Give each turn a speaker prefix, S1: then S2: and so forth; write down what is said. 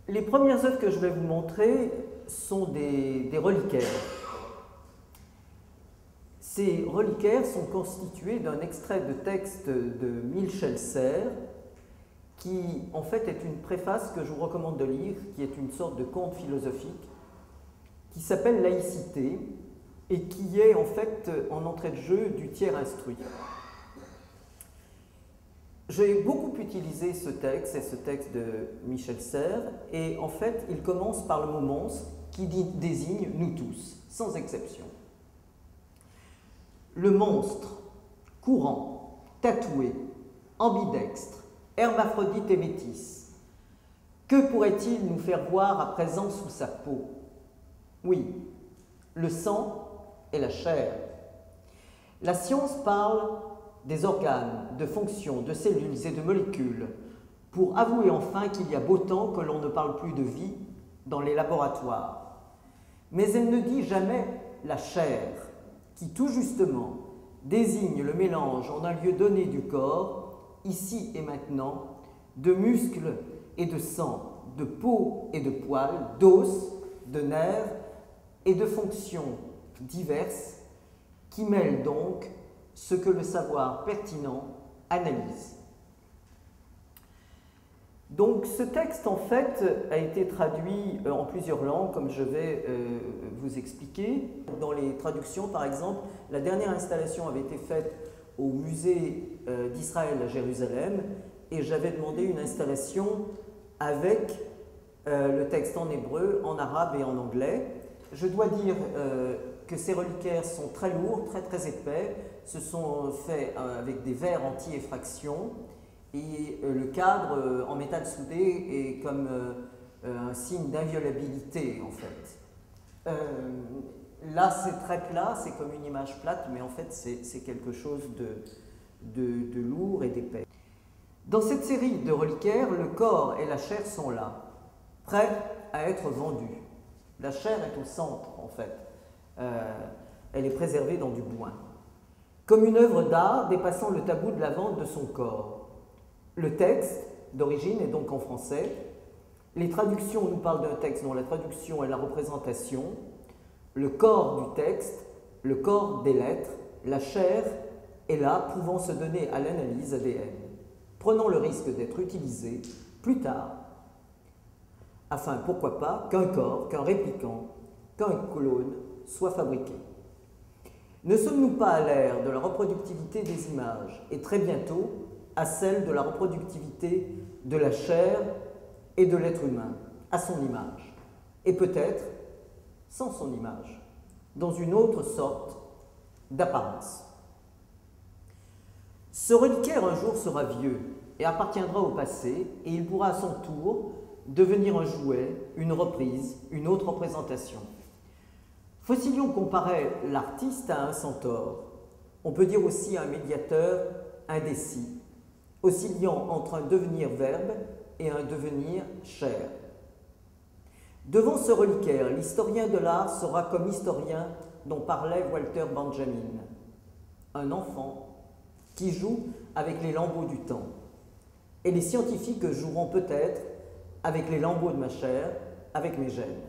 S1: Les premières œuvres que je vais vous montrer sont des reliquaires. Ces reliquaires sont constitués d'un extrait de texte de Michel Serres, qui en fait est une préface que je vous recommande de lire, qui est une sorte de conte philosophique, qui s'appelle Laïcité, et qui est en fait en entrée de jeu du tiers instruit. J'ai beaucoup utilisé ce texte, c'est ce texte de Michel Serres, et en fait il commence par le mot monstre qui désigne nous tous, sans exception. Le monstre, courant, tatoué, ambidextre, hermaphrodite et métis, que pourrait-il nous faire voir à présent sous sa peau? Oui, le sang et la chair. La science parle des organes, de fonctions, de cellules et de molécules, pour avouer enfin qu'il y a beau temps que l'on ne parle plus de vie dans les laboratoires. Mais elle ne dit jamais la chair, qui tout justement désigne le mélange en un lieu donné du corps, ici et maintenant, de muscles et de sang, de peau et de poils, d'os, de nerfs et de fonctions diverses, qui mêlent donc ce que le savoir pertinent analyse. Donc ce texte en fait a été traduit en plusieurs langues, comme je vais vous expliquer. Dans les traductions par exemple, la dernière installation avait été faite au musée d'Israël à Jérusalem, et j'avais demandé une installation avec le texte en hébreu, en arabe et en anglais. Je dois dire que ces reliquaires sont très lourds, très épais. Ce sont faits avec des verres anti-effraction, et le cadre en métal soudé est comme un signe d'inviolabilité en fait. Là c'est très plat, c'est comme une image plate, mais en fait c'est quelque chose de lourd et d'épais. Dans cette série de reliquaires, le corps et la chair sont là, prêts à être vendus. La chair est au centre en fait, elle est préservée dans du bois. Comme une œuvre d'art dépassant le tabou de la vente de son corps. Le texte, d'origine, est donc en français. Les traductions nous parlent d'un texte dont la traduction est la représentation. Le corps du texte, le corps des lettres, la chair est là, pouvant se donner à l'analyse ADN. Prenons le risque d'être utilisé plus tard, afin, pourquoi pas, qu'un corps, qu'un répliquant, qu'un clone soit fabriqué. Ne sommes-nous pas à l'ère de la reproductivité des images, et très bientôt à celle de la reproductivité de la chair et de l'être humain, à son image, et peut-être sans son image, dans une autre sorte d'apparence. Ce reliquaire un jour sera vieux et appartiendra au passé, et il pourra à son tour devenir un jouet, une reprise, une autre représentation. Faucillon comparait l'artiste à un centaure. On peut dire aussi un médiateur indécis, oscillant entre un devenir verbe et un devenir chair. Devant ce reliquaire, l'historien de l'art sera comme historien dont parlait Walter Benjamin, un enfant qui joue avec les lambeaux du temps. Et les scientifiques joueront peut-être avec les lambeaux de ma chair, avec mes gènes.